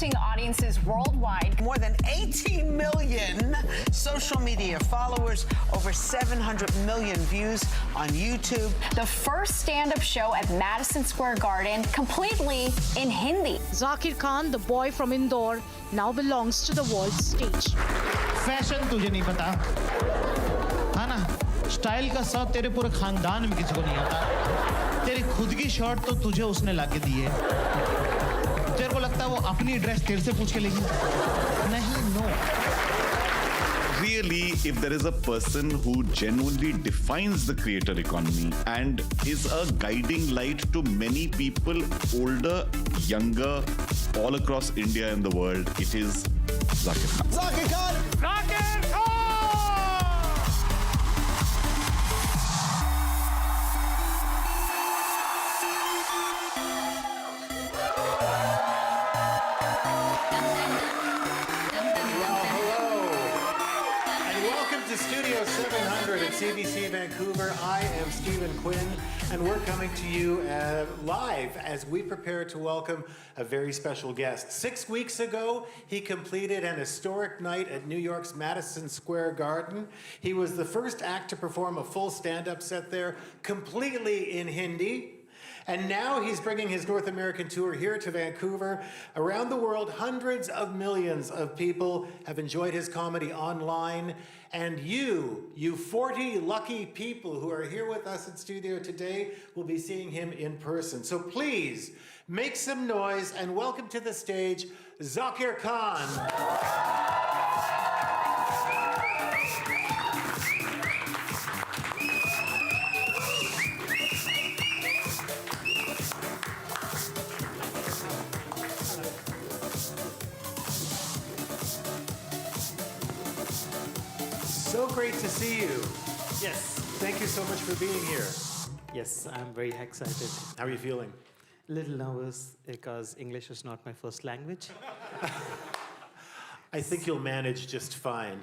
captivating audiences worldwide. More than 18 million social media followers, over 700 million views on YouTube. The first stand-up show at Madison Square Garden, completely in Hindi. Zakir Khan, the boy from Indore, now belongs to the world stage. Fashion तुझे नहीं पता, है ना? Style का शौक तेरे पूरे खानदान में किसी को नहीं आता। तेरी खुद की शर्ट तो तुझे उसने लाके दी है। तेरे को लगता है वो अपनी ड्रेस तेरे से पूछ के लेगी? नहीं, no. Really, if there is a person who genuinely defines the creator economy and is a guiding light to many people, older, younger, all across India and the world, it is Zakir Khan. Zakir Khan! Zakir Khan! To Studio 700 at CBC Vancouver. I am Stephen Quinn, and we're coming to you live as we prepare to welcome a very special guest. 6 weeks ago, he completed an historic night at New York's Madison Square Garden. He was the first act to perform a full stand-up set there, completely in Hindi. And now he's bringing his North American tour here to Vancouver. Around the world, hundreds of millions of people have enjoyed his comedy online. And you 40 lucky people who are here with us in studio today will be seeing him in person. So please, make some noise and welcome to the stage, Zakir Khan. So great to see you. Yes. Thank you so much for being here. Yes, I'm very excited. How are you feeling? A little nervous because English is not my first language. I think you'll manage just fine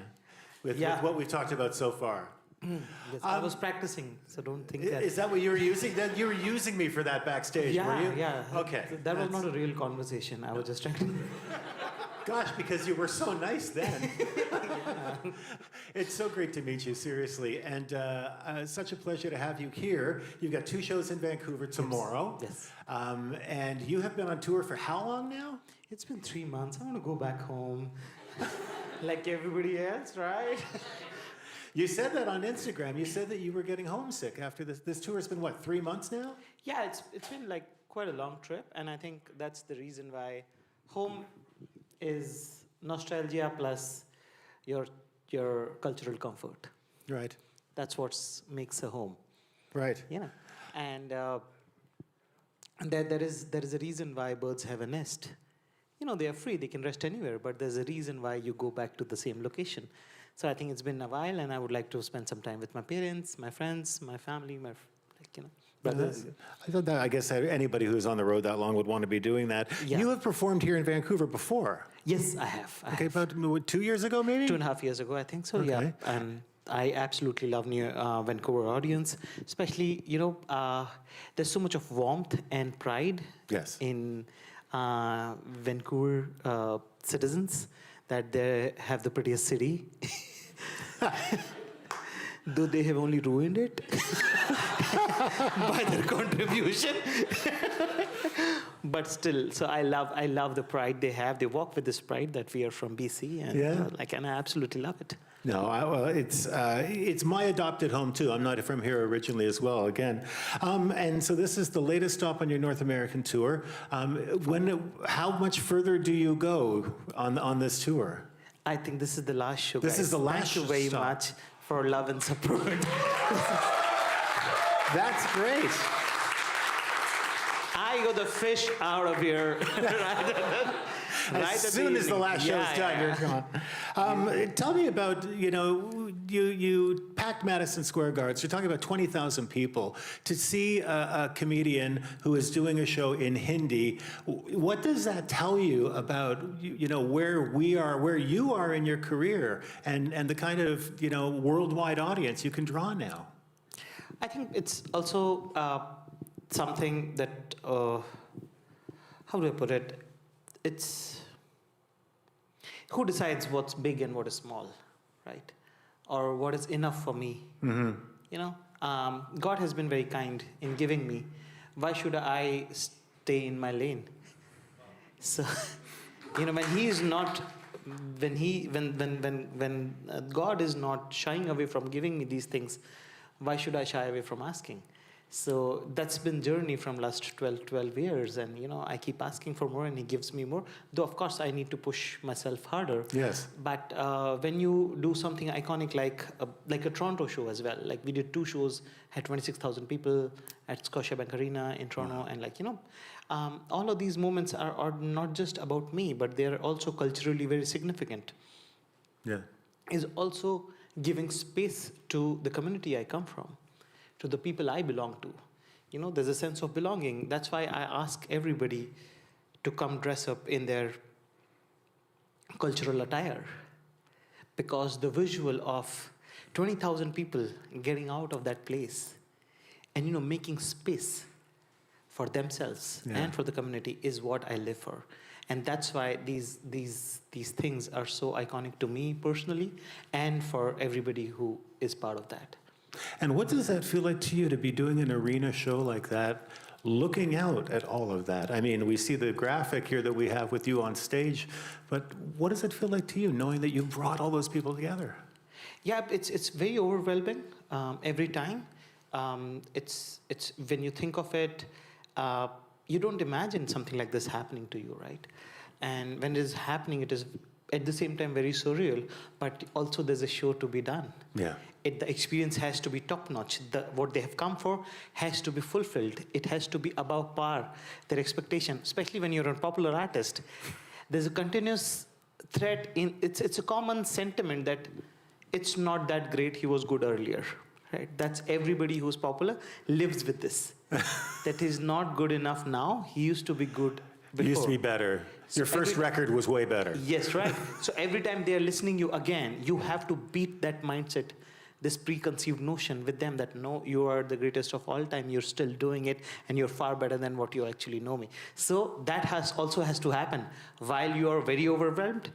with what we've talked about so far. Yes, I was practicing, so don't think that... Is that what you were using? That you were using me for that backstage, were you? Yeah. Okay. That was not a real conversation. I was just trying to... Gosh, because you were so nice then. It's so great to meet you, seriously. And such a pleasure to have you here. You've got 2 shows in Vancouver tomorrow. Yes. And you have been on tour for how long now? It's been 3 months. I want to go back home. Like everybody else, right? You said that on Instagram. You said that you were getting homesick after this. This tour has been, what, 3 months now? Yeah, it's been like quite a long trip. And I think that's the reason why home is nostalgia plus your cultural comfort. Right. That's what makes a home. Right. Yeah. And there is a reason why birds have a nest. You know, they are free, they can rest anywhere, but there's a reason why you go back to the same location. So I think it's been a while, and I would like to spend some time with my parents, my friends, my family, brothers. I thought that, I guess anybody who's on the road that long would want to be doing that. Yeah. You have performed here in Vancouver before. Yes, I have. Okay, about 2 years ago, maybe? 2.5 years ago, I think so, Okay. yeah. And I absolutely love Vancouver audience, especially, there's so much of warmth and pride in Vancouver citizens that they have the prettiest city. Though they have only ruined it by their contribution. But still, so I love the pride they have. They walk with this pride that we are from BC, and and I absolutely love it. No, it's my adopted home too. I'm not from here originally as well. Again, and so this is the latest stop on your North American tour. How much further do you go on this tour? I think this is the last show. This is the last Thank you very much for love and support. That's great. I got the fish out of here. As soon as the last show's done, you're gone. Tell me about, you packed Madison Square Garden. So you're talking about 20,000 people. To see a comedian who is doing a show in Hindi, what does that tell you about, where you are in your career and the kind of, worldwide audience you can draw now? I think it's also something that, how do I put it? It's who decides what's big and what is small, right? Or what is enough for me? You know, God has been very kind in giving me. Why should I stay in my lane? So, you know, when He is not, when God is not shying away from giving me these things, why should I shy away from asking? So that's been journey from last 12 years, and you know, I keep asking for more and He gives me more, though of course I need to push myself harder. Yes. But when you do something iconic like a Toronto show as well, like we did 2 shows, had 26,000 people at Scotiabank Arena in Toronto, and like, you know, all of these moments are not just about me, but they're also culturally very significant. Yeah. Is also giving space to the community I come from, to the people I belong to. You know, there's a sense of belonging. That's why I ask everybody to come dress up in their cultural attire, because the visual of 20,000 people getting out of that place and, you know, making space for themselves and for the community is what I live for. And that's why these things are so iconic to me personally and for everybody who is part of that. And what does that feel like to you to be doing an arena show like that, looking out at all of that? I mean, we see the graphic here that we have with you on stage, but what does it feel like to you, knowing that you brought all those people together? Yeah, it's very overwhelming every time. It's when you think of it, you don't imagine something like this happening to you, right? And when it is happening, it is at the same time very surreal, but also there's a show to be done. Yeah. The experience has to be top-notch. What they have come for has to be fulfilled. It has to be above par, their expectation, especially when you're a popular artist. There's a continuous threat in, it's a common sentiment that it's not that great, he was good earlier, right? That's everybody who's popular lives with this. That he's not good enough now, he used to be good before. He used to be better. Your first record was way better. Yes, right. So every time they are listening you again, you have to beat that mindset, this preconceived notion with them that no, you are the greatest of all time, you're still doing it, and you're far better than what you actually know me. So that also has to happen while you are very overwhelmed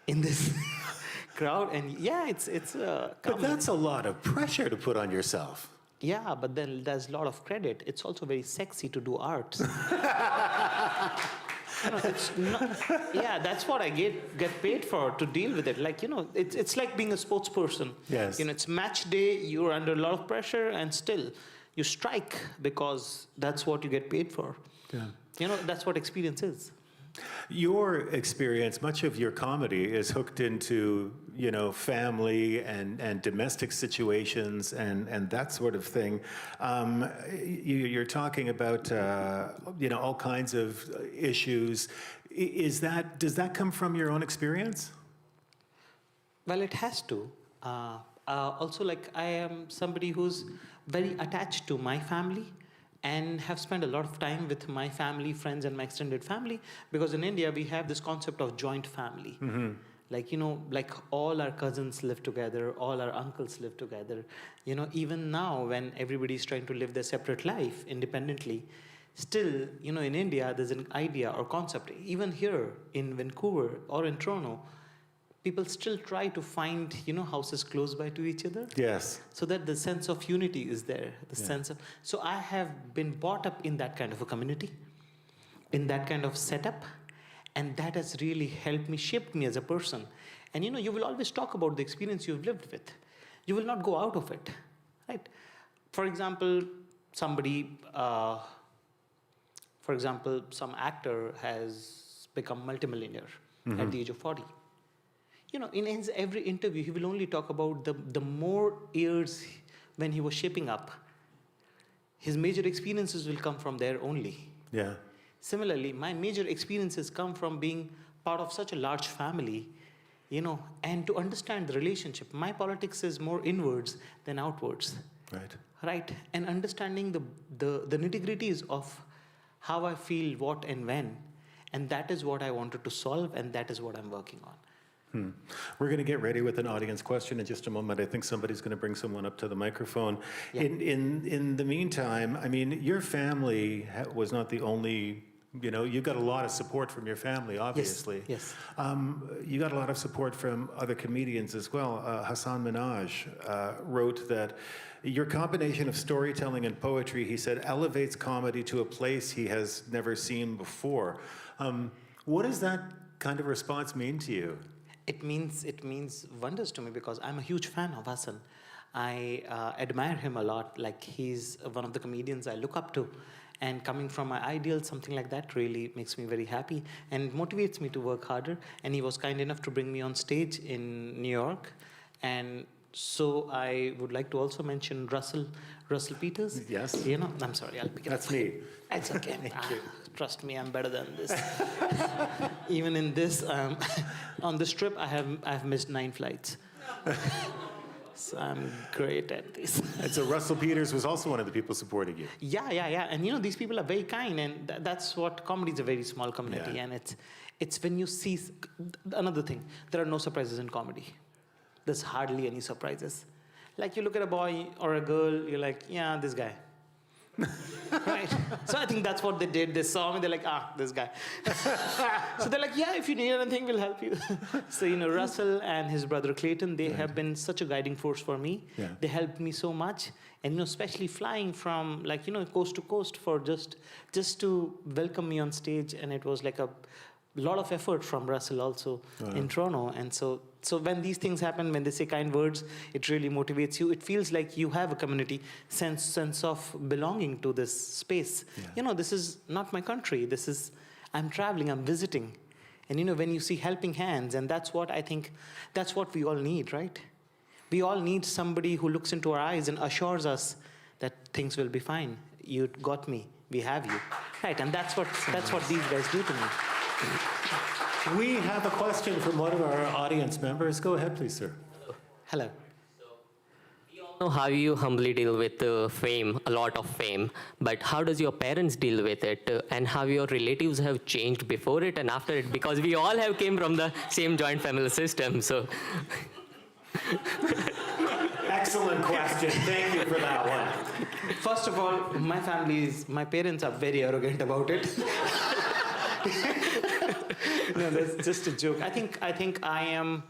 in this crowd. And yeah, it's But that's a lot of pressure to put on yourself. Yeah, but then there's a lot of credit. It's also very sexy to do art. It's not, yeah, that's what I get paid for, to deal with it. Like, you know, it's like being a sports person. Yes. You know, it's match day, you're under a lot of pressure, and still you strike because that's what you get paid for. Yeah. You know, that's what experience is. Your experience, much of your comedy is hooked into, you know, family and domestic situations and that sort of thing. You're talking about, you know, all kinds of issues. Does that come from your own experience? Well, it has to. Also, like, I am somebody who's very attached to my family and have spent a lot of time with my family, friends, and my extended family, because in India, we have this concept of joint family. Mm-hmm. Like, you know, like all our cousins live together, all our uncles live together. You know, even now, when everybody's trying to live their separate life independently, still, you know, in India, there's an idea or concept. Even here in Vancouver or in Toronto, people still try to find, you know, houses close by to each other. Yes. So that the sense of unity is there, the sense of... So I have been brought up in that kind of a community, in that kind of setup, and that has really helped me, shaped me as a person. And, you know, you will always talk about the experience you've lived with. You will not go out of it, right? For example, somebody... for example, some actor has become multimillionaire at the age of 40. You know, in his every interview, he will only talk about the more years when he was shaping up. His major experiences will come from there only. Yeah. Similarly, my major experiences come from being part of such a large family, you know, and to understand the relationship. My politics is more inwards than outwards. Right. Right? And understanding the nitty-gritties of how I feel, what and when. And that is what I wanted to solve, and that is what I'm working on. We're going to get ready with an audience question in just a moment. I think somebody's going to bring someone up to the microphone. Yeah. In the meantime, I mean, your family was not the only You know, you got a lot of support from your family, obviously. Yes. You got a lot of support from other comedians as well. Hassan Minhaj wrote that your combination of storytelling and poetry, he said, elevates comedy to a place he has never seen before. What does that kind of response mean to you? It means wonders to me because I'm a huge fan of Hassan. I admire him a lot. Like, he's one of the comedians I look up to. And coming from my ideals, something like that really makes me very happy and motivates me to work harder. And he was kind enough to bring me on stage in New York. And so I would like to also mention Russell Peters. Yes. You know, I'm sorry, I'll pick it up. That's me. It's okay. Thank you. Trust me, I'm better than this. Even in this, on this trip, I've missed 9 flights. So I'm great at this. And so Russell Peters was also one of the people supporting you. Yeah. And you know, these people are very kind, and that's what comedy is, a very small community. Yeah. And it's when you see another thing. There are no surprises in comedy. There's hardly any surprises. Like, you look at a boy or a girl, you're like, yeah, this guy. Right? So I think that's what they did. They saw me, they're like, this guy. So they're like, yeah, if you need anything, we'll help you. So, you know, Russell and his brother Clayton, they have been such a guiding force for me. Yeah. They helped me so much. And, you know, especially flying from, like, you know, coast to coast for just to welcome me on stage. And it was like a lot of effort from Russell also in Toronto. And so when these things happen, when they say kind words, it really motivates you. It feels like you have a community sense of belonging to this space. Yeah. You know, this is not my country. I'm traveling, I'm visiting. And, you know, when you see helping hands, and that's what I think, that's what we all need, right? We all need somebody who looks into our eyes and assures us that things will be fine. You got me. We have you. Right, and that's what these guys do to me. We have a question from one of our audience members. Go ahead, please, sir. Hello. Know how you humbly deal with fame, a lot of fame, but how does your parents deal with it, and how your relatives have changed before it and after it? Because we all have came from the same joint family system, so. Excellent question. Thank you for that one. First of all, my parents are very arrogant about it. No, that's just a joke. I think I am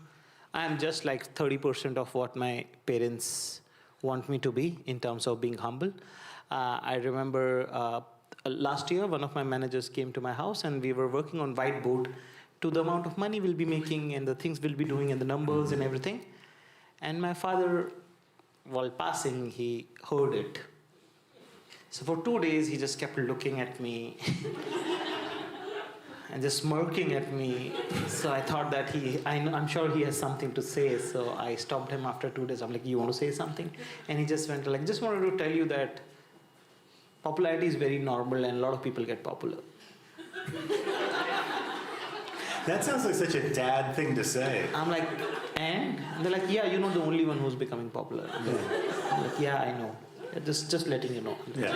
just like 30% of what my parents want me to be in terms of being humble. I remember last year, one of my managers came to my house and we were working on whiteboard to the amount of money we'll be making and the things we'll be doing and the numbers and everything. And my father, while passing, he heard it. So for 2 days, he just kept looking at me and just smirking at me. So I thought that I'm sure he has something to say. So I stopped him after 2 days. I'm like, you want to say something? And he just went like, just wanted to tell you that popularity is very normal and a lot of people get popular. That sounds like such a dad thing to say. I'm like, and they're like, yeah, you're not the only one who's becoming popular. I'm like, yeah, I know. Just letting you know. Yeah.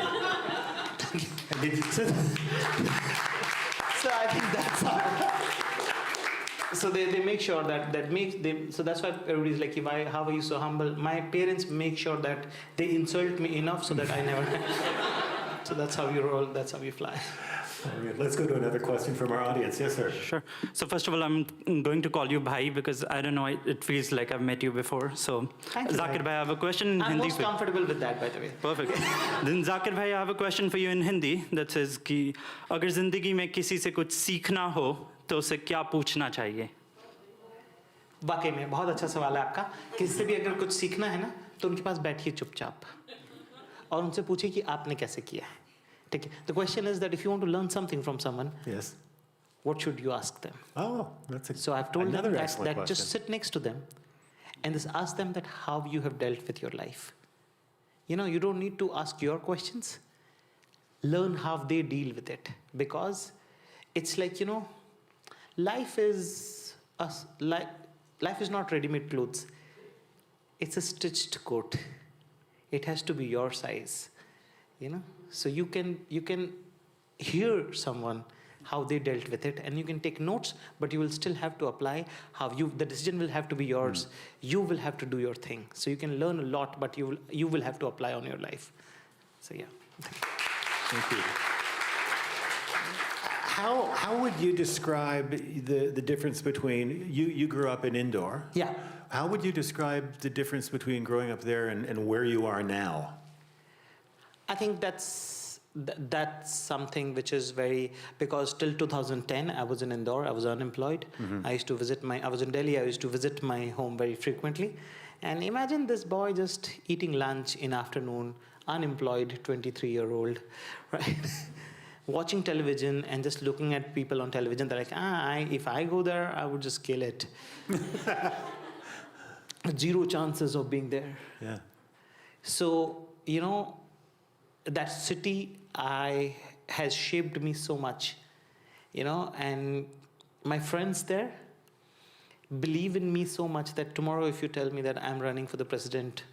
So I think that's how. So they make sure so that's why everybody's like, how are you so humble? My parents make sure that they insult me enough so that I never. So that's how you roll. That's how you fly. All right, let's go to another question from our audience. Yes, sir. Sure. So first of all, I'm going to call you Bhai because I don't know, it feels like I've met you before. So Thank you, Zakir Bhai. Bhai, I have a question in I'm Hindi. most comfortable with that, by the way. Perfect. Then Zakir Bhai, I have a question for you in Hindi that says कि अगर जिंदगी में किसी से कुछ सीखना हो तो उसे क्या पूछना चाहिए? वाकई में बहुत अच्छा सवाल है आपका. किसी से भी अगर कुछ सीखना है ना तो उनके पास बैठिए चुपचाप और उनसे पूछिए कि आपने कैसे किया है. The question is that if you want to learn something from someone, yes, what should you ask them? Oh, that's So I've told them another that excellent just question. sit next to them and just ask them that how you have dealt with your life. You know, you don't need to ask your questions. Learn how they deal with it. Because it's like, you know, life is not ready-made clothes. It's a stitched coat. It has to be your size, you know. So you can hear someone how they dealt with it, and you can take notes, but you will still have to apply the decision will have to be yours. You will have to do your thing. So you can learn a lot, but you will have to apply on your life. So yeah. Thank you. How would you describe the difference between you grew up in Indore? Yeah. How would you describe the difference between growing up there and where you are now? I think that's something which is very, because till 2010 I was in Indore, I was unemployed. I used to I was in Delhi, I used to visit my home very frequently. And imagine this boy just eating lunch in afternoon, unemployed, 23-year-old, right? Watching television and just looking at people on television. They're like, if I go there, I would just kill it. Zero chances of being there. Yeah. So, that city has shaped me so much, and my friends there believe in me so much that tomorrow if you tell me that I'm running for the president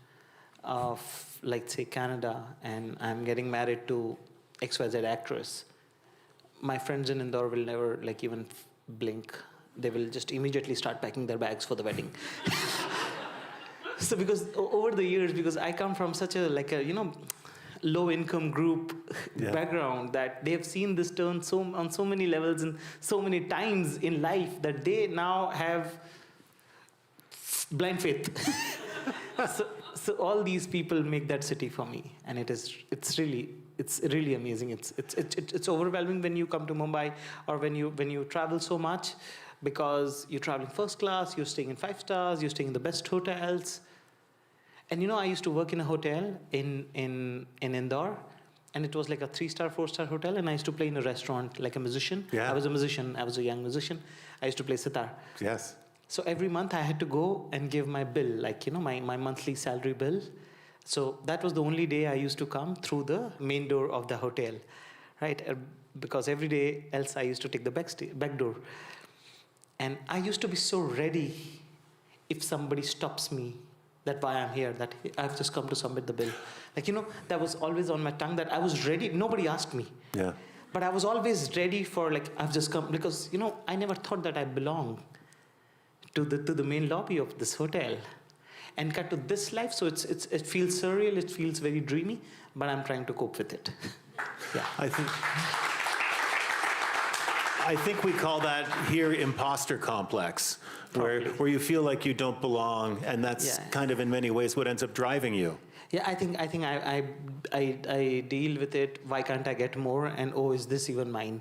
of, like, say, Canada, and I'm getting married to XYZ actress, my friends in Indore will never, like, even blink. They will just immediately start packing their bags for the wedding. So because over the years, because I come from such a, low-income group background, that they've seen this turn on so many levels and so many times in life that they now have blind faith. So all these people make that city for me, and it's really amazing. It's overwhelming when you come to Mumbai or when you travel so much, because you're traveling first class, you're staying in 5 stars, you're staying in the best hotels. And I used to work in a hotel in Indore, and it was like a 3-star, 4-star hotel, and I used to play in a restaurant like a musician. Yeah. I was a musician. I was a young musician. I used to play sitar. Yes. So every month I had to go and give my bill, my monthly salary bill. So that was the only day I used to come through the main door of the hotel, right? Because every day else I used to take the back door. And I used to be so ready if somebody stops me, that why I'm here, that I've just come to submit the bill. That was always on my tongue, that I was ready. Nobody asked me. Yeah. But I was always ready for, I've just come, because, I never thought that I belong to the main lobby of this hotel and cut to this life. So it feels surreal, it feels very dreamy, but I'm trying to cope with it. Yeah. I think we call that here imposter complex, where you feel like you don't belong, and that's kind of in many ways what ends up driving you. Yeah, I think I deal with it. Why can't I get more? And is this even mine?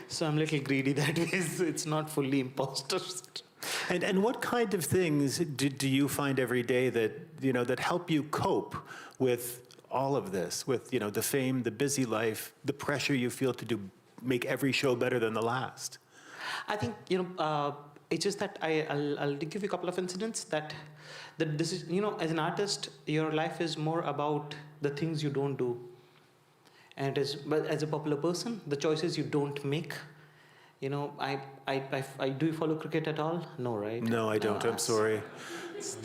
So I'm a little greedy that way. So it's not fully imposters. And what kind of things do you find every day that help you cope with all of this, with the fame, the busy life, the pressure you feel to make every show better than the last? I think it's just that I'll give you a couple of incidents that this is, as an artist, your life is more about the things you don't do, and but as a popular person, the choices you don't make. Do you follow cricket at all? No, right? No, I don't. I'm sorry.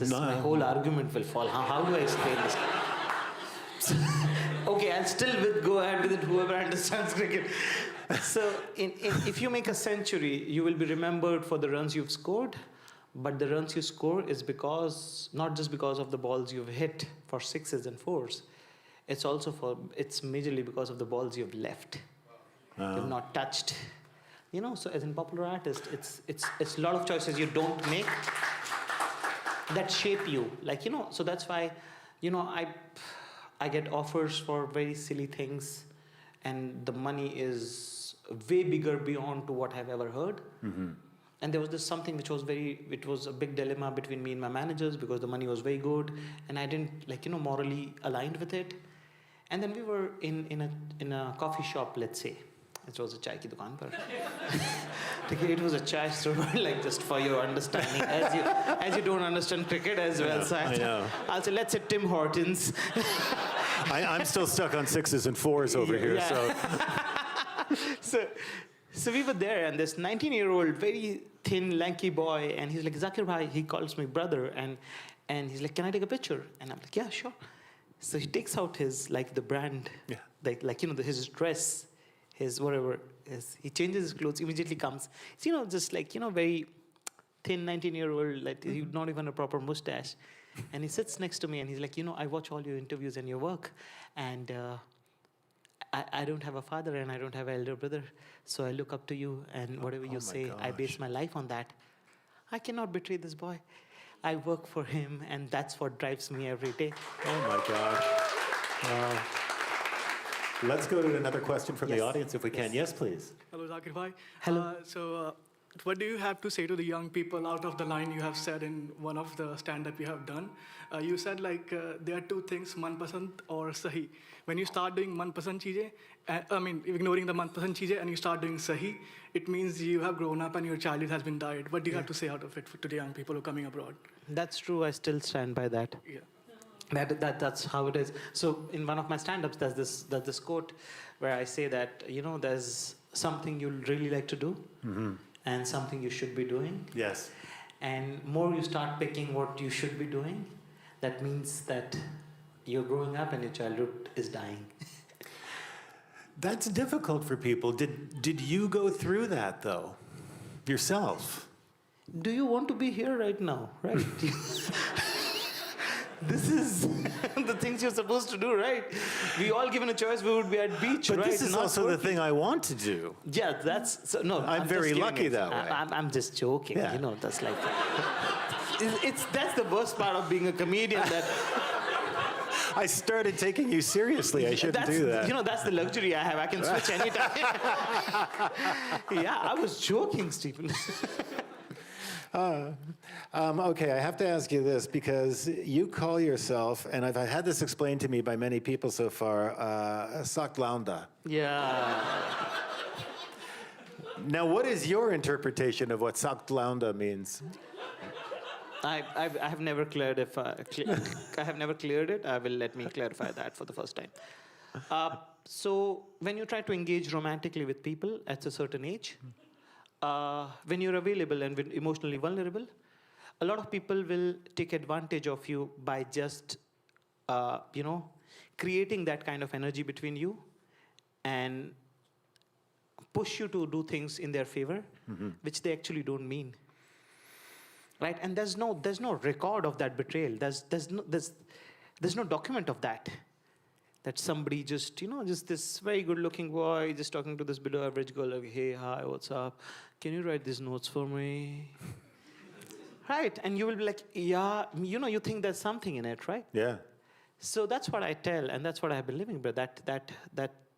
My whole argument will fall. How do I explain this? Okay, I'll still go ahead with it. Whoever understands cricket. So, if you make a century, you will be remembered for the runs you've scored, but the runs you score is not just because of the balls you've hit for 6s and 4s. It's majorly because of the balls you've left. You've not touched. So as in popular artist, it's a lot of choices you don't make that shape you. So that's why, I get offers for very silly things, and the money is way bigger beyond to what I've ever heard. Mm-hmm. And there was this something which was it was a big dilemma between me and my managers, because the money was very good and I didn't morally aligned with it. And then we were in a coffee shop, let's say. It was a chai ki dukaan par. It was a chai store, just for your understanding, as you don't understand cricket as well. So I know. I'll say, let's say Tim Hortons. I'm still stuck on 6s and 4s over here. So we were there, and this 19-year-old, very thin, lanky boy, and he's like, Zakir bhai, he calls me brother, and he's like, can I take a picture? And I'm like, yeah, sure. So he takes out his, the brand, his dress, his whatever, he changes his clothes, immediately comes. It's, just very thin 19-year-old, not even a proper mustache. And he sits next to me, and he's like, I watch all your interviews and your work, and I don't have a father and I don't have an elder brother, so I look up to you, and whatever you say, I base my life on that. I cannot betray this boy. I work for him, and that's what drives me every day. Oh my gosh. Let's go to another question from the audience if we can. Yes, please. Hello, Zakir Bhai. Hello. What do you have to say to the young people out of the line you have said in one of the stand-up you have done? You said there are two things, manpasand or sahi. When you start doing manpasand cheeze, ignoring the manpasand cheeze and you start doing sahi, it means you have grown up and your childhood has been died. What do you have to say out of it to the young people who are coming abroad? That's true. I still stand by that. Yeah. That's how it is. So in one of my stand-ups, there's this quote where I say that, there's something you'll really like to do and something you should be doing. Yes. And more you start picking what you should be doing, that means that you're growing up and your childhood is dying. That's difficult for people. Did you go through that, though, yourself? Do you want to be here right now? Right. This is the things you're supposed to do, right? We all given a choice, we would be at beach, but right? This is also the thing I want to do. Yeah, I'm very just lucky that way. I'm just joking, Yeah. that's like... that's the worst part of being a comedian, that... I started taking you seriously. I shouldn't do that. That's the luxury I have. I can switch anytime. Yeah, I was joking, Stephen. Okay, I have to ask you this, because you call yourself, and I've had this explained to me by many people so far, Saklaunda. Yeah. Now, what is your interpretation of what Saklaunda means? I have never cleared I have never cleared it. Let me clarify that for the first time. So when you try to engage romantically with people at a certain age, when you're available and emotionally vulnerable, a lot of people will take advantage of you by just, creating that kind of energy between you and push you to do things in their favor, which they actually don't mean. Right? And there's no record of that betrayal. There's no document of that. That somebody just this very good-looking boy just talking to this below-average girl, like, hey, hi, what's up? Can you write these notes for me? Right, and you will be like, yeah, you think there's something in it, right? Yeah. So that's what I tell, and that's what I've been living. But that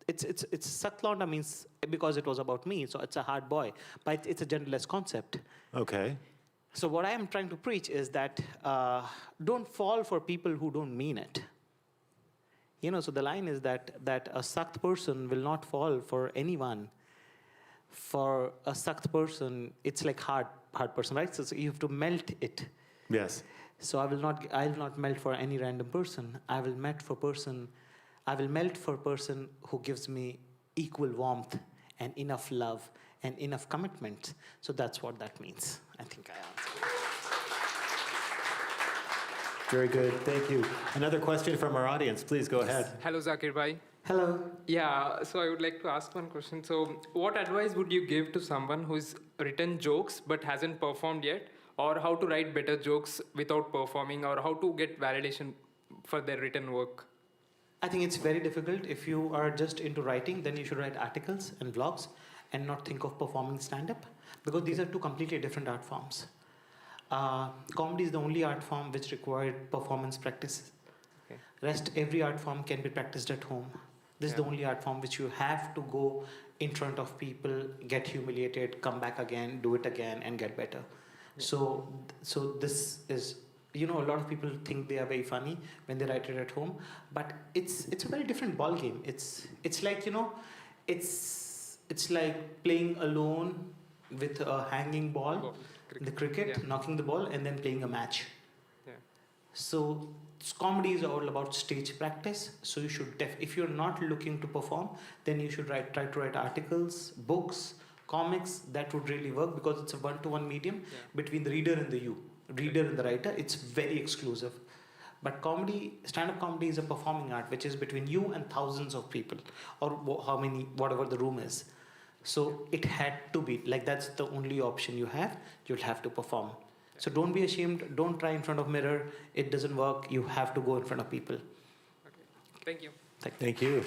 it's Saklaunda means because it was about me, so it's a hard boy, but it's a genderless concept. Okay. So what I am trying to preach is that don't fall for people who don't mean it. So the line is that a sakt person will not fall for anyone. For a sakt person, it's like hard person, right? So you have to melt it. Yes. So I will not melt for any random person. I will melt for a person who gives me equal warmth and enough love and enough commitment. So that's what that means. I think I answered. Very good. Thank you. Another question from our audience. Please go ahead. Hello, Zakir Bhai. Hello. Yeah, so I would like to ask one question. So what advice would you give to someone who's written jokes but hasn't performed yet? Or how to write better jokes without performing? Or how to get validation for their written work? I think it's very difficult. If you are just into writing, then you should write articles and blogs and not think of performing stand-up, because these are two completely different art forms. Comedy is the only art form which required performance practice. Okay. Rest, every art form can be practiced at home. This is the only art form which you have to go in front of people, get humiliated, come back again, do it again, and get better. Yeah. So this is, a lot of people think they are very funny when they write it at home, but it's a very different ball game. It's like, it's like playing alone with a hanging ball, the cricket, knocking the ball, and then playing a match. Yeah. So comedy is all about stage practice. So you should, if you're not looking to perform, then you should try to write articles, books, comics. That would really work, because it's a one-to-one medium between the reader and the reader and the writer. It's very exclusive. But stand-up comedy is a performing art, which is between you and thousands of people, or whatever the room is. So it had to be, that's the only option you have. You'll have to perform. So don't be ashamed. Don't try in front of mirror. It doesn't work. You have to go in front of people. Okay. Thank you. Thank you.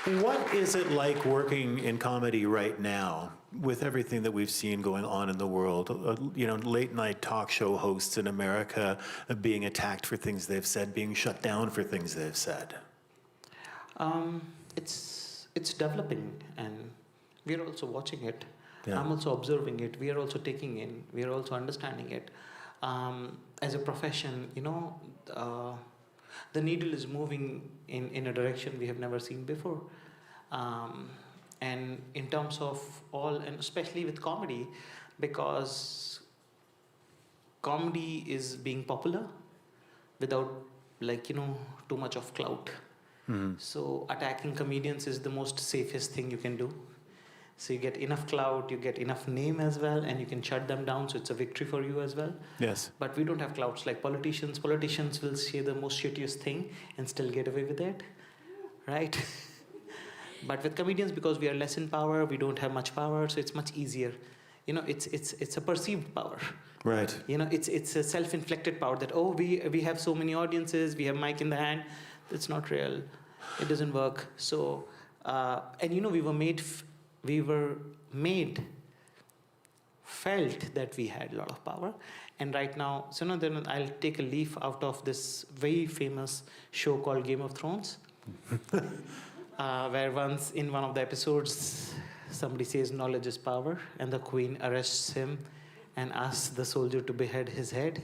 What is it like working in comedy right now with everything that we've seen going on in the world? Late night talk show hosts in America being attacked for things they've said, being shut down for things they've said. It's developing, and we're also watching it. Yeah. I'm also observing it. We are also taking in. We are also understanding it. As a profession, the needle is moving in a direction we have never seen before. And in terms of all, and especially with comedy, because comedy is being popular without, too much of clout. Mm-hmm. So attacking comedians is the most safest thing you can do. So you get enough clout, you get enough name as well, and you can shut them down, so it's a victory for you as well. Yes. But we don't have clouts like politicians. Politicians will say the most shittiest thing and still get away with it, right? But with comedians, because we are less in power, we don't have much power, so it's much easier. It's a perceived power. Right. It's a self-inflicted power that, we have so many audiences, we have mic in the hand. It's not real. It doesn't work. So, we were felt that we had a lot of power. And right now, then I'll take a leaf out of this very famous show called Game of Thrones, where once in one of the episodes, somebody says knowledge is power, and the queen arrests him and asks the soldier to behead his head,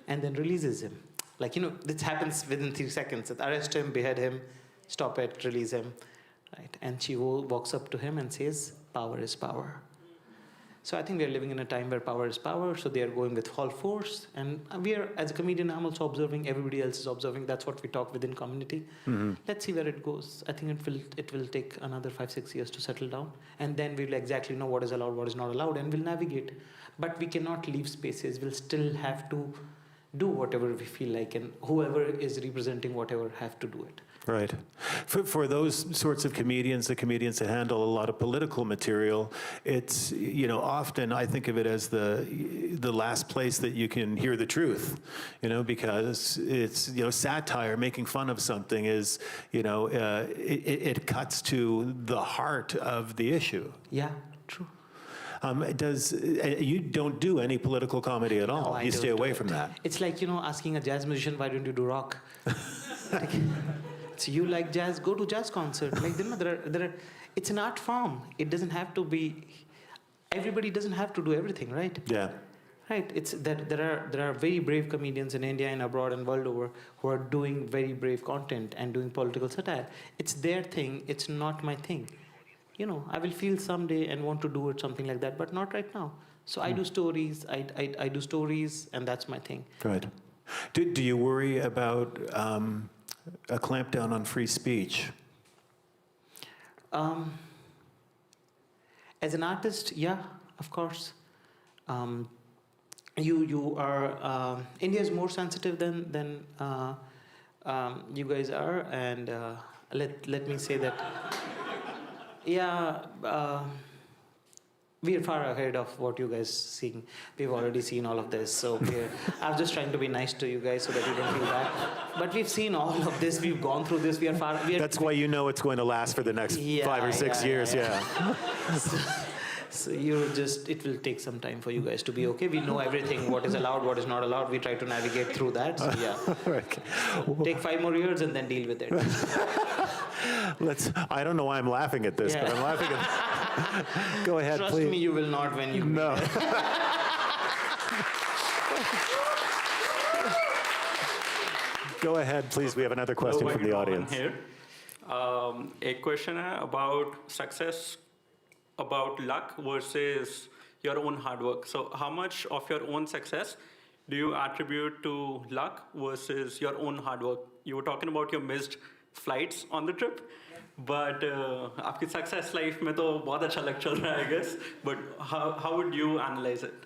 and then releases him. This happens within 3 seconds. Arrest him, behead him, stop it, release him. Right? And she walks up to him and says, power is power. So I think we are living in a time where power is power, so they are going with full force. And as a comedian, I'm also observing, everybody else is observing. That's what we talk within community. Mm-hmm. Let's see where it goes. I think it will take another 5-6 years to settle down. And then we'll exactly know what is allowed, what is not allowed, and we'll navigate. But we cannot leave spaces. We'll still have to do whatever we feel like, and whoever is representing whatever have to do it. Right. For those sorts of comedians, the comedians that handle a lot of political material, it's, often I think of it as the last place that you can hear the truth, because it's, satire, making fun of something is, it cuts to the heart of the issue. Yeah, true. You don't do any political comedy at all. No, you stay away from that. It's like, asking a jazz musician, why don't you do rock? So you like jazz, go to jazz concert. It's an art form. It doesn't have to be, everybody doesn't have to do everything, right? Yeah. Right. It's that there are very brave comedians in India and abroad and world over who are doing very brave content and doing political satire. It's their thing. It's not my thing. I will feel someday and want to do it, something like that, but not right now. So I do stories. I do stories, and that's my thing. Right. Do you worry about a clampdown on free speech? As an artist, yeah, of course. You are India is more sensitive than you guys are, and let me say that. Yeah, we are far ahead of what you guys seeing. We've already seen all of this, so I'm just trying to be nice to you guys so that you don't feel bad. But we've seen all of this. We've gone through this. That's why it's going to last for the next 5 or 6 years. Yeah. So it will take some time for you guys to be okay. We know everything, what is allowed, what is not allowed. We try to navigate through that. So yeah, Okay. Take 5 more years and then deal with it. I don't know why I'm laughing at this, but I'm laughing at. Go ahead, Trust please. me, you will not when you. No. Go ahead, please. We have another question from the audience. Here. A question about success, about luck versus your own hard work. So how much of your own success do you attribute to luck versus your own hard work? You were talking about your missed flights on the trip, but आपकी success life में तो बहुत अच्छा लग चल रहा है, I guess. But how would you analyze it?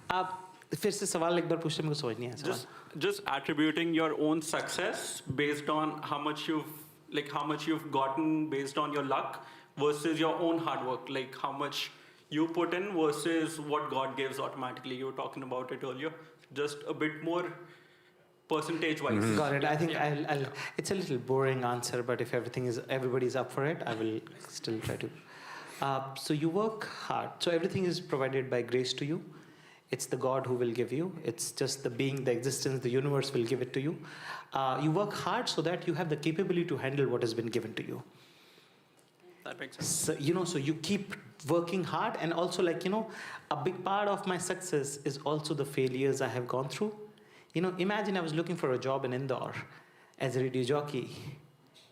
फिर से सवाल एक बार पूछते मुझे समझ नहीं आया. Just attributing your own success based on how much you've gotten based on your luck versus your own hard work, like how much you put in versus what God gives automatically. You were talking about it earlier. Just a bit more percentage-wise? Got it. I think I'll. It's a little boring answer, but if everybody's up for it, I will still try to. So you work hard. So everything is provided by grace to you. It's the God who will give you. It's just the being, the existence, the universe will give it to you. You work hard so that you have the capability to handle what has been given to you. That makes sense. So, so you keep working hard, and also a big part of my success is also the failures I have gone through. Imagine I was looking for a job in Indore as a radio jockey,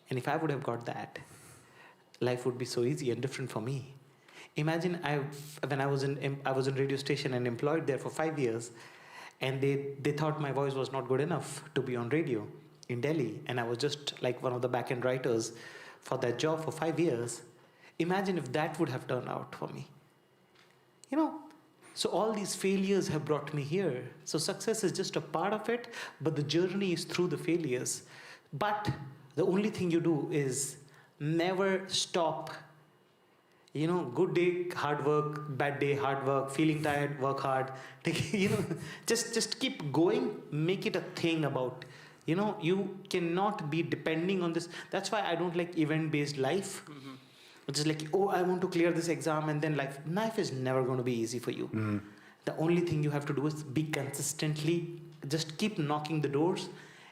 and if I would have got that, life would be so easy and different for me. Imagine when I was in radio station and employed there for 5 years, and they thought my voice was not good enough to be on radio in Delhi, and I was just like one of the back-end writers for that job for 5 years. Imagine if that would have turned out for me. So all these failures have brought me here. So success is just a part of it, but the journey is through the failures. But the only thing you do is never stop. Good day, hard work, bad day, hard work, feeling tired, work hard. Just keep going, make it a thing about. You cannot be depending on this. That's why I don't like event-based life. It's just like, I want to clear this exam, and then life is never going to be easy for you. The only thing you have to do is be consistently, just keep knocking the doors,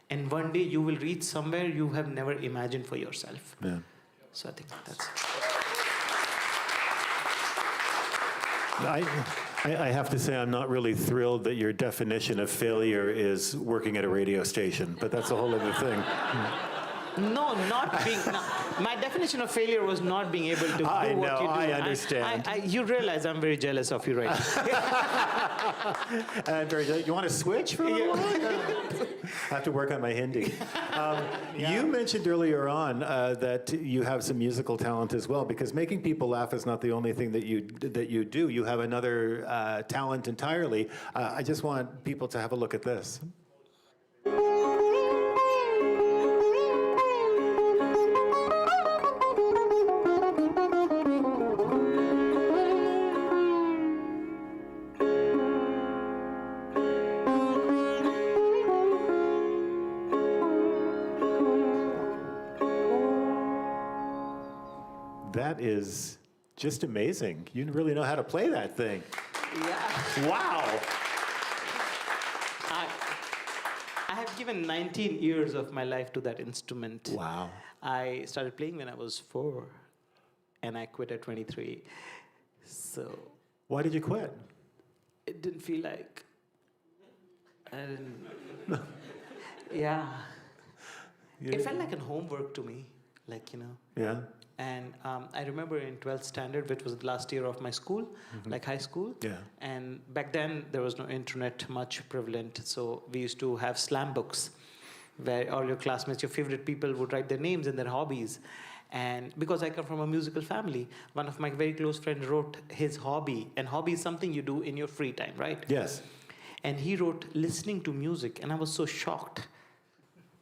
and one day you will reach somewhere you have never imagined for yourself. Yeah. So I think that's... I have to say I'm not really thrilled that your definition of failure is working at a radio station, but that's a whole other thing. No, not being... No, my definition of failure was not being able to do what you do. I understand. You realize I'm very jealous of you right now. You want to switch for a little while? I have to work on my Hindi. You mentioned earlier on that you have some musical talent as well, because making people laugh is not the only thing that you do. You have another talent entirely. I just want people to have a look at this. That is just amazing. You really know how to play that thing. Yeah. Wow. I have given 19 years of my life to that instrument. Wow. I started playing when I was 4, and I quit at 23. So... Why did you quit? It didn't feel like... I didn't... Yeah. It felt like a homework to me, Yeah. And I remember in 12th standard, which was the last year of my school, like high school. Yeah. And back then, there was no internet much prevalent. So we used to have slam books where all your classmates, your favorite people would write their names and their hobbies. And because I come from a musical family, one of my very close friends wrote his hobby. And hobby is something you do in your free time, right? Yes. And he wrote listening to music. And I was so shocked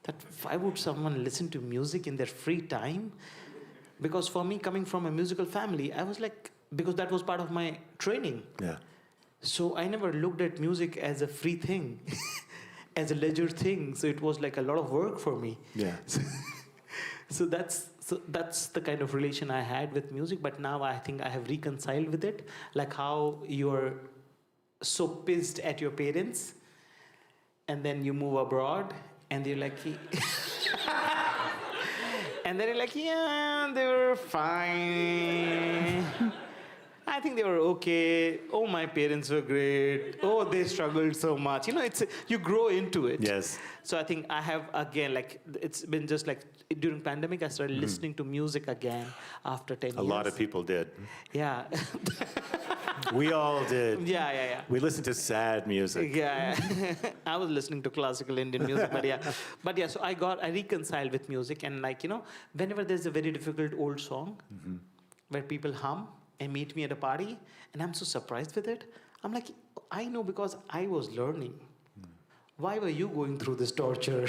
that why would someone listen to music in their free time? Because for me, coming from a musical family, I was like, because that was part of my training. Yeah. So I never looked at music as a free thing, as a leisure thing. So it was like a lot of work for me. Yeah. So that's the kind of relation I had with music. But now I think I have reconciled with it. Like how you're so pissed at your parents, and then you move abroad, and they're like... And then you're like, yeah, they were fine. I think they were okay. Oh, my parents were great. Oh, they struggled so much. You grow into it. Yes. So I think I have, again, it's been just during pandemic, I started listening to music again after 10 years. A lot of people did. Yeah. We all did. Yeah. We listened to sad music. Yeah. I was listening to classical Indian music, but yeah. So I reconciled with music, and whenever there's a very difficult old song where people hum and meet me at a party, and I'm so surprised with it, I'm like, I know because I was learning. Why were you going through this torture?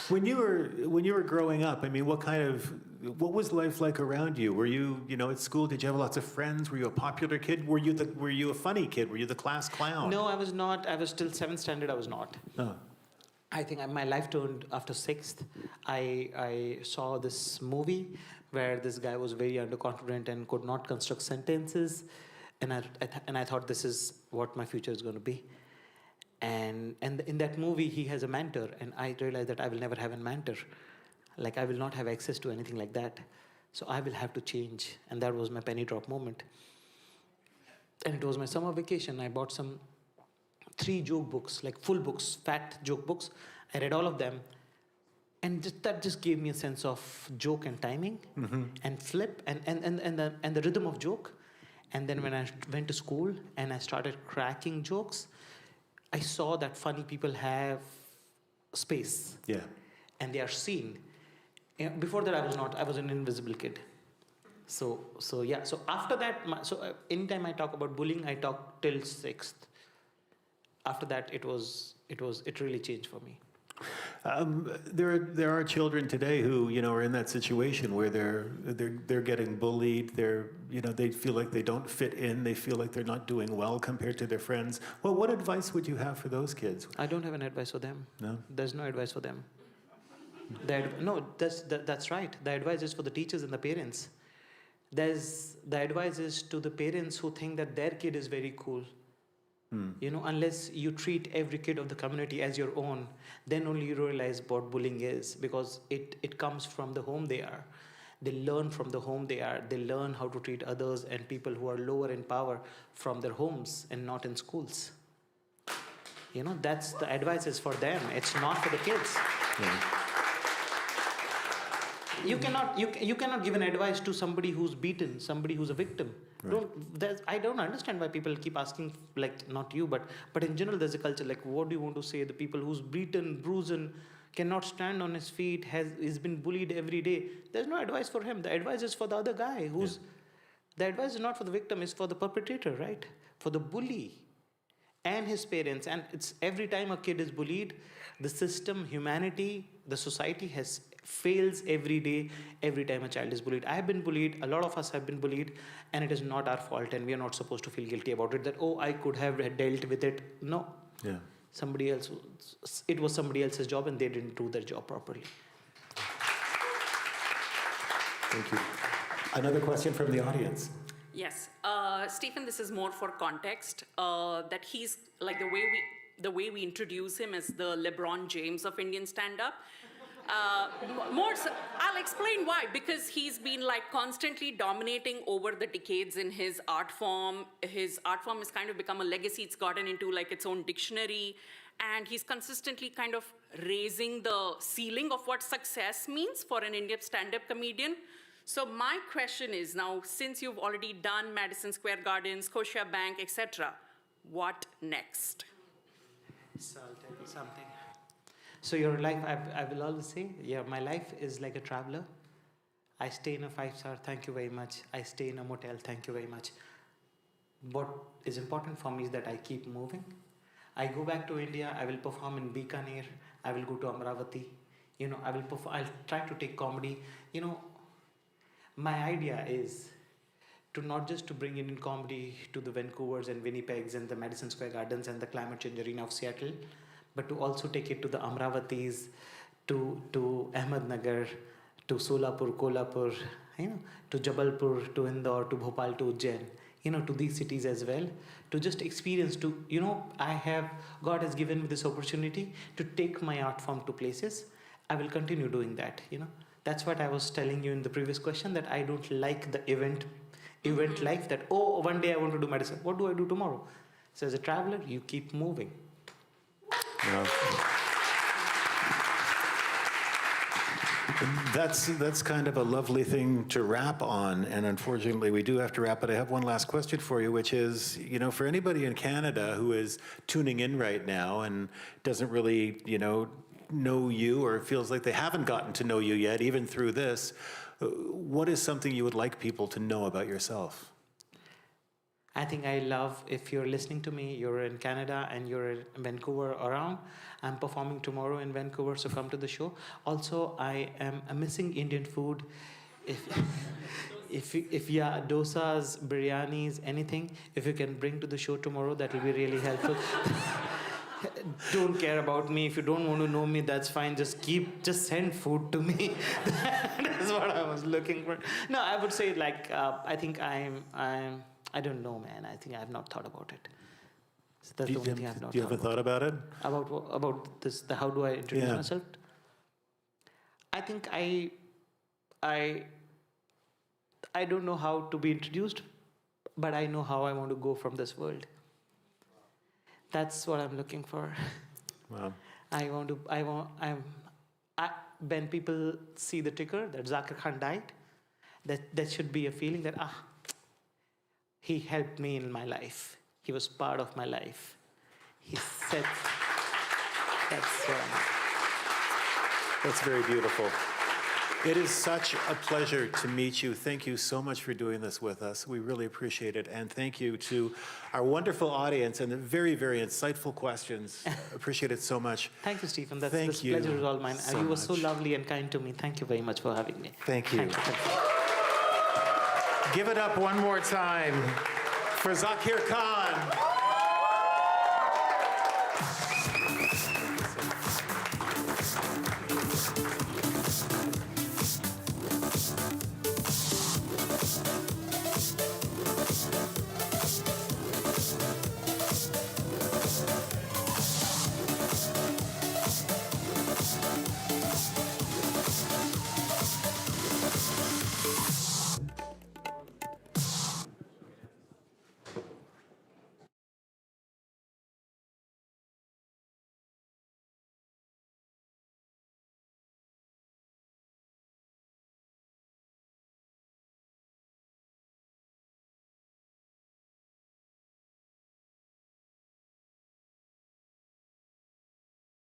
When you were growing up, I mean, what kind of what was life like around you? Were you, at school, did you have lots of friends? Were you a popular kid? Were you a funny kid? Were you the class clown? No, I was not. I was still 7th standard. I was not. Oh. I think my life turned after 6th. I saw this movie where this guy was very underconfident and could not construct sentences, and I thought this is what my future is going to be. And in that movie, he has a mentor, and I realized that I will never have a mentor. Like, I will not have access to anything like that. So I will have to change. And that was my penny drop moment. And it was my summer vacation. I bought 3 joke books, like full books, fat joke books. I read all of them. And that just gave me a sense of joke and timing, and flip and the rhythm of joke. And then when I went to school and I started cracking jokes, I saw that funny people have space. Yeah. And they are seen. Before that, I was an invisible kid. So yeah. So after that, anytime I talk about bullying, I talk till 6th. After that, it really changed for me. There are children today who are in that situation where they're getting bullied. They feel like they don't fit in. They feel like they're not doing well compared to their friends. Well, what advice would you have for those kids? I don't have an advice for them. No, there's no advice for them. That's right. The advice is for the teachers and the parents. The advice is to the parents who think that their kid is very cool. Unless you treat every kid of the community as your own, then only you realize what bullying is, because it comes from the home they are. They learn from the home they are. They learn how to treat others and people who are lower in power from their homes and not in schools. That's the advice is for them. It's not for the kids. Yeah. You cannot give an advice to somebody who's beaten, somebody who's a victim. Right. I don't understand why people keep asking, like, not you, but in general, there's a culture, like, what do you want to say? The people who's beaten, bruised, cannot stand on his feet, is been bullied every day. There's no advice for him. The advice is for the other guy who's... Yeah. The advice is not for the victim, it's for the perpetrator, right? For the bully and his parents. And it's every time a kid is bullied, the system, humanity, the society fails every day, every time a child is bullied. I have been bullied, a lot of us have been bullied, and it is not our fault, and we are not supposed to feel guilty about it, that, I could have dealt with it. No. Yeah. It was somebody else's job, and they didn't do their job properly. Thank you. Another question from the audience. Yes. Stephen, this is more for context, that he's, like, the way we introduce him as the LeBron James of Indian stand-up. I'll explain why. Because he's been, like, constantly dominating over the decades in his art form. His art form has kind of become a legacy. It's gotten into, like, its own dictionary. And he's consistently kind of raising the ceiling of what success means for an Indian stand-up comedian. So my question is, now, since you've already done Madison Square Garden, Scotiabank, etc., what next? So I'll tell you something. So your life, I will always say, my life is like a traveler. I stay in a 5-star, thank you very much. I stay in a motel, thank you very much. What is important for me is that I keep moving. I go back to India, I will perform in Bikaner, I will go to Amravati. I'll try to take comedy. My idea is to not just to bring in comedy to the Vancouvers and Winnipegs and the Madison Square Gardens and the climate change arena of Seattle, but to also take it to the Amravatis, to Ahmednagar, to Solapur, Kolhapur, to Jabalpur, to Indore, to Bhopal, to Ujjain, to these cities as well, to just experience, God has given me this opportunity to take my art form to places. I will continue doing that, That's what I was telling you in the previous question, that I don't like the event life, that, one day I want to do Madison. What do I do tomorrow? So as a traveler, you keep moving. Yeah. That's kind of a lovely thing to wrap on, and unfortunately we do have to wrap, but I have one last question for you, which is, for anybody in Canada who is tuning in right now and doesn't really, know you, or feels like they haven't gotten to know you yet, even through this, what is something you would like people to know about yourself? I think I love, if you're listening to me, you're in Canada and you're in Vancouver around, I'm performing tomorrow in Vancouver, so come to the show. Also, I am missing Indian food. if yeah, dosas, biryanis, anything, if you can bring to the show tomorrow, that will be really helpful. Don't care about me. If you don't want to know me, that's fine. Just send food to me. That's what I was looking for. No, I would say like I think I don't know, man. I think I have not thought about it. So that's the only thing I've not. You haven't thought about it? About this? How do I introduce myself? I think I don't know how to be introduced, but I know how I want to go from this world. That's what I'm looking for. Wow. When people see the ticker that Zakir Khan died, that should be a feeling that, he helped me in my life. He was part of my life. He said, that's what I'm. That's very beautiful. It is such a pleasure to meet you. Thank you so much for doing this with us. We really appreciate it. And thank you to our wonderful audience and the very, very insightful questions. Appreciate it so much. Thank you, Stephen. This pleasure is all mine. You were so lovely and kind to me. Thank you very much for having me. Thank you. Thank you. Give it up one more time for Zakir Khan.